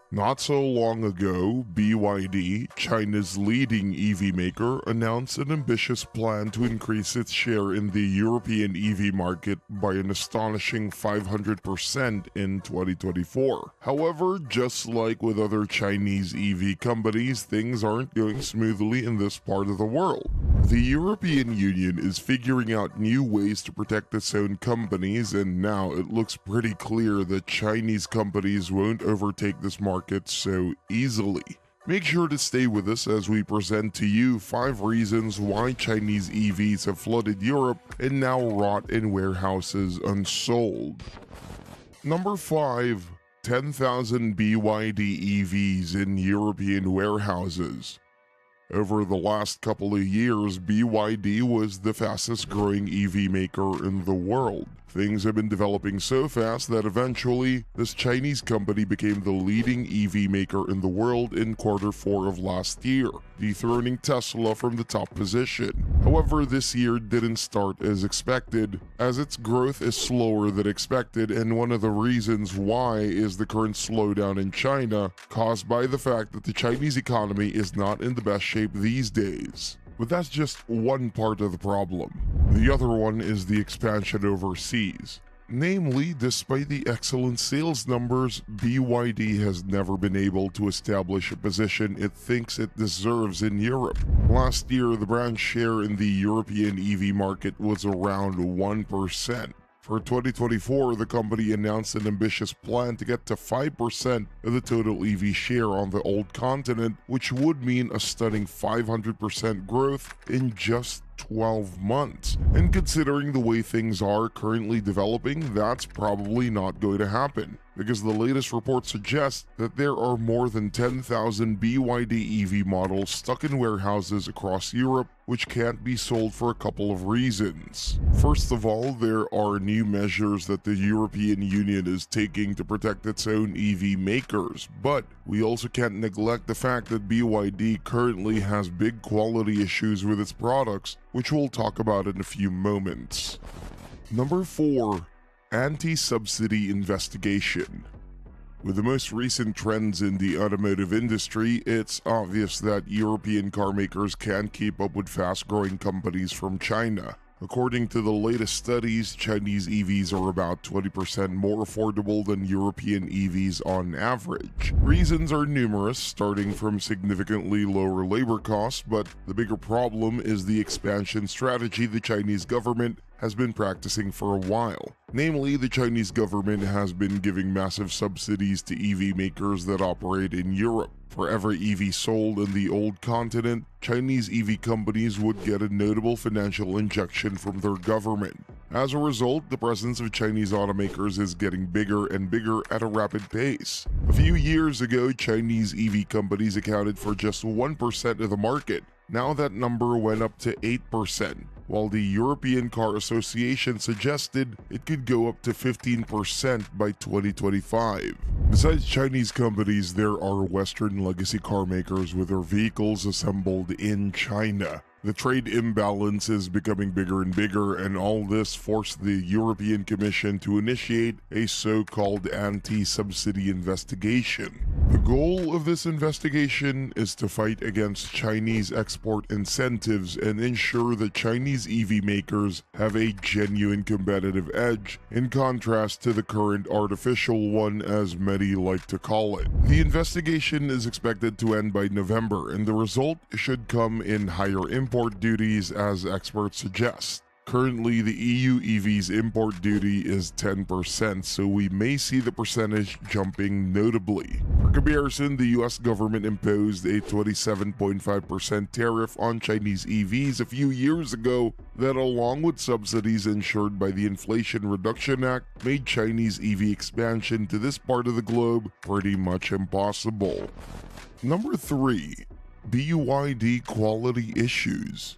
Not so long ago, BYD, China's leading EV maker, announced an ambitious plan to increase its share in the European EV market by an astonishing 500% in 2024. However, just like with other Chinese EV companies, things aren't going smoothly in this part of the world. The European Union is figuring out new ways to protect its own companies, and now it looks pretty clear that Chinese companies won't overtake this market so easily. Make sure to stay with us as we present to you 5 reasons why Chinese EVs have flooded Europe and now rot in warehouses unsold. Number 5. 10,000 BYD EVs in European warehouses. Over the last couple of years, BYD was the fastest growing EV maker in the world. Things have been developing so fast that eventually, this Chinese company became the leading EV maker in the world in Q4 of last year, dethroning Tesla from the top position. However, this year didn't start as expected, as its growth is slower than expected, and one of the reasons why is the current slowdown in China, caused by the fact that the Chinese economy is not in the best shape these days. But that's just one part of the problem. The other one is the expansion overseas. Namely, despite the excellent sales numbers, BYD has never been able to establish a position it thinks it deserves in Europe. Last year, the brand's share in the European EV market was around 1%. For 2024, the company announced an ambitious plan to get to 5% of the total EV share on the old continent, which would mean a stunning 500% growth in just 12 months. And considering the way things are currently developing, that's probably not going to happen, because the latest report suggests that there are more than 10,000 BYD EV models stuck in warehouses across Europe, which can't be sold for a couple of reasons. First of all, there are new measures that the European Union is taking to protect its own EV makers, but we also can't neglect the fact that BYD currently has big quality issues with its products, which we'll talk about in a few moments. Number 4. Anti-subsidy investigation. With the most recent trends in the automotive industry, it's obvious that European car makers can't keep up with fast-growing companies from China. According to the latest studies, Chinese EVs are about 20% more affordable than European EVs on average. Reasons are numerous, starting from significantly lower labor costs, but the bigger problem is the expansion strategy the Chinese government has been practicing for a while. Namely, the Chinese government has been giving massive subsidies to EV makers that operate in Europe. For every EV sold in the old continent, Chinese EV companies would get a notable financial injection from their government. As a result, the presence of Chinese automakers is getting bigger and bigger at a rapid pace. A few years ago, Chinese EV companies accounted for just 1% of the market. Now that number went up to 8%, while the European Car Association suggested it could go up to 15% by 2025. Besides Chinese companies, there are Western legacy car makers with their vehicles assembled in China. The trade imbalance is becoming bigger and bigger, and all this forced the European Commission to initiate a so-called anti-subsidy investigation. The goal of this investigation is to fight against Chinese export incentives and ensure that Chinese EV makers have a genuine competitive edge, in contrast to the current artificial one, as many like to call it. The investigation is expected to end by November, and the result should come in higher import duties, as experts suggest. Currently, the EU EV's import duty is 10%, so we may see the percentage jumping notably. For comparison, the US government imposed a 27.5% tariff on Chinese EVs a few years ago that, along with subsidies ensured by the Inflation Reduction Act, made Chinese EV expansion to this part of the globe pretty much impossible. Number 3. BYD quality issues.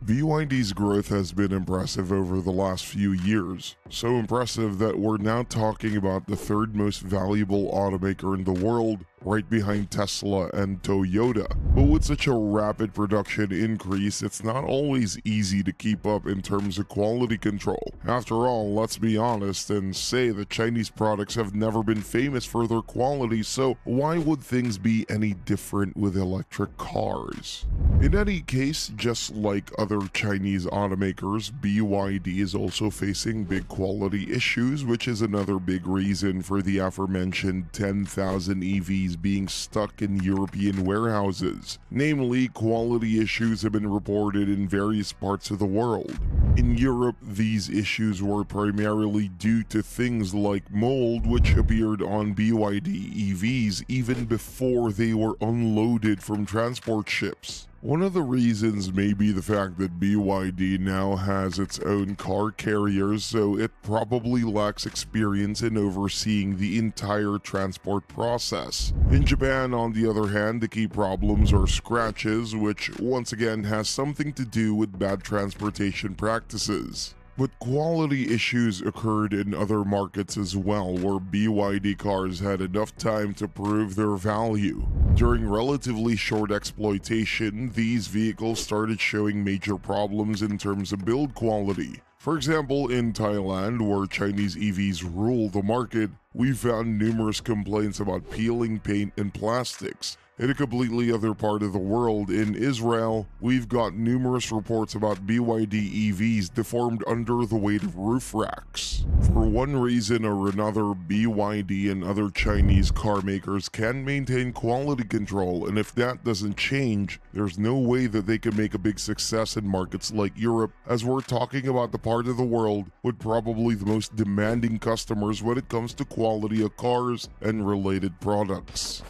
BYD's growth has been impressive over the last few years, so impressive that we're now talking about the third most valuable automaker in the world right behind Tesla and Toyota. But with such a rapid production increase, it's not always easy to keep up in terms of quality control. After all, let's be honest and say that Chinese products have never been famous for their quality, so why would things be any different with electric cars? In any case, just like other Chinese automakers, BYD is also facing big quality issues, which is another big reason for the aforementioned 10,000 EVs being stuck in European warehouses. Namely, quality issues have been reported in various parts of the world. In Europe, these issues were primarily due to things like mold, which appeared on BYD EVs even before they were unloaded from transport ships. One of the reasons may be the fact that BYD now has its own car carriers, so it probably lacks experience in overseeing the entire transport process. In Japan, on the other hand, the key problems are scratches, which once again has something to do with bad transportation practices. But quality issues occurred in other markets as well, where BYD cars had enough time to prove their value. During relatively short exploitation, these vehicles started showing major problems in terms of build quality. For example, in Thailand, where Chinese EVs rule the market, we found numerous complaints about peeling paint and plastics. In a completely other part of the world, in Israel, we've got numerous reports about BYD EVs deformed under the weight of roof racks. For one reason or another, BYD and other Chinese car makers can maintain quality control, and if that doesn't change, there's no way that they can make a big success in markets like Europe, as we're talking about the part of the world with probably the most demanding customers when it comes to quality of cars and related products.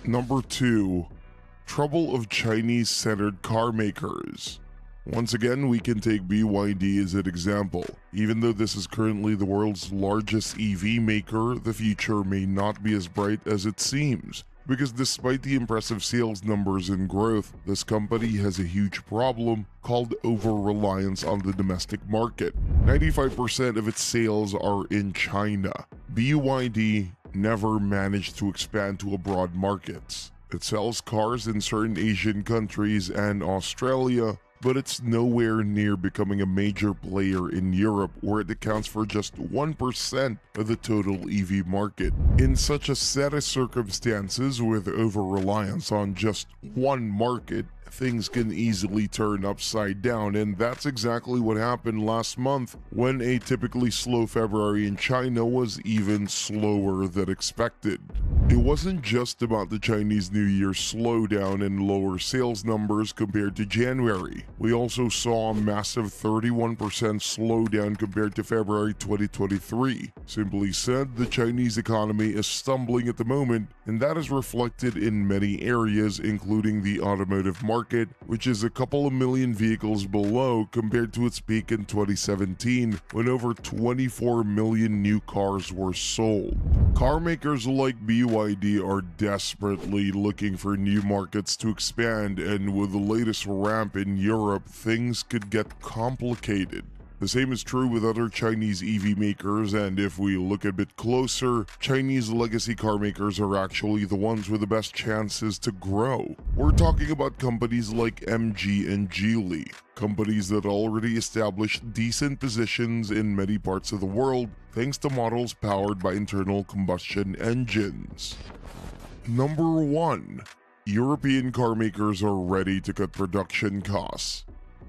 Number 2. Trouble of Chinese-centered car makers. Once again, we can take BYD as an example. Even though this is currently the world's largest EV maker, the future may not be as bright as it seems. Because despite the impressive sales numbers and growth, this company has a huge problem called over-reliance on the domestic market. 95% of its sales are in China. BYD never managed to expand to abroad markets. It sells cars in certain Asian countries and Australia, but it's nowhere near becoming a major player in Europe, where it accounts for just 1% of the total EV market. In such a set of circumstances, with over-reliance on just one market, things can easily turn upside down, and that's exactly what happened last month when a typically slow February in China was even slower than expected. It wasn't just about the Chinese New Year slowdown and lower sales numbers compared to January. We also saw a massive 31% slowdown compared to February 2023. Simply said, the Chinese economy is stumbling at the moment, and that is reflected in many areas, including the automotive market, which is a couple of million vehicles below compared to its peak in 2017, when over 24 million new cars were sold. Car makers like BYD are desperately looking for new markets to expand, and with the latest ramp in Europe, things could get complicated. The same is true with other Chinese EV makers, and if we look a bit closer, Chinese legacy car makers are actually the ones with the best chances to grow. We're talking about companies like MG and Geely, companies that already established decent positions in many parts of the world thanks to models powered by internal combustion engines. Number 1. European car makers are ready to cut production costs.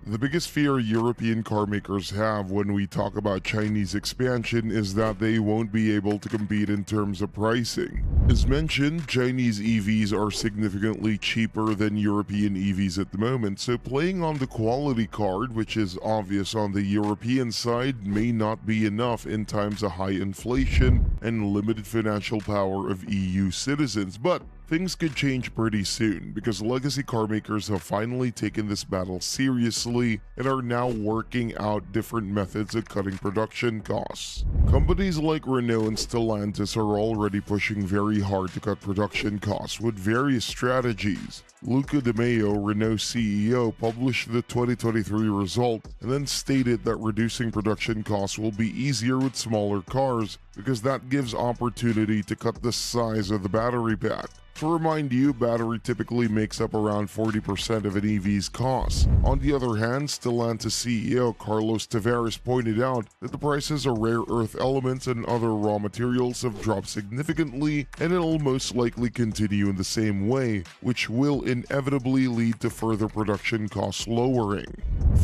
The biggest fear European car makers have when we talk about Chinese expansion is that they won't be able to compete in terms of pricing. As mentioned, Chinese EVs are significantly cheaper than European EVs at the moment, so playing on the quality card, which is obvious on the European side, may not be enough in times of high inflation and limited financial power of EU citizens, but things could change pretty soon because legacy car makers have finally taken this battle seriously and are now working out different methods of cutting production costs. Companies like Renault and Stellantis are already pushing very hard to cut production costs with various strategies. Luca De Meo, Renault CEO, published the 2023 result and then stated that reducing production costs will be easier with smaller cars because that gives opportunity to cut the size of the battery pack. To remind you, battery typically makes up around 40% of an EV's cost. On the other hand, Stellantis CEO Carlos Tavares pointed out that the prices of rare earth elements and other raw materials have dropped significantly, and it'll most likely continue in the same way, which will inevitably lead to further production cost lowering.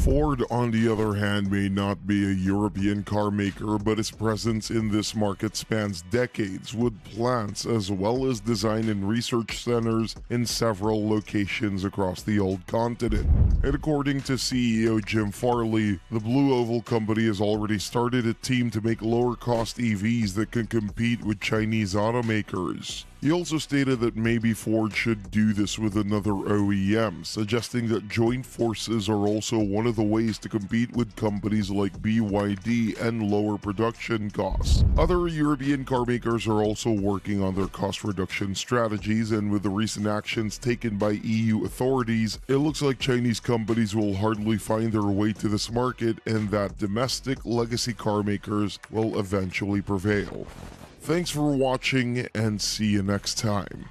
Ford, on the other hand, may not be a European car maker, but its presence in this market spans decades, with plants as well as design and research centers in several locations across the old continent. And according to CEO Jim Farley, the Blue Oval Company has already started a team to make lower-cost EVs that can compete with Chinese automakers. He also stated that maybe Ford should do this with another OEM, suggesting that joint forces are also one of the ways to compete with companies like BYD and lower production costs. Other European car makers are also working on their cost reduction strategies, and with the recent actions taken by EU authorities, it looks like Chinese companies will hardly find their way to this market and that domestic legacy car makers will eventually prevail. Thanks for watching and see you next time.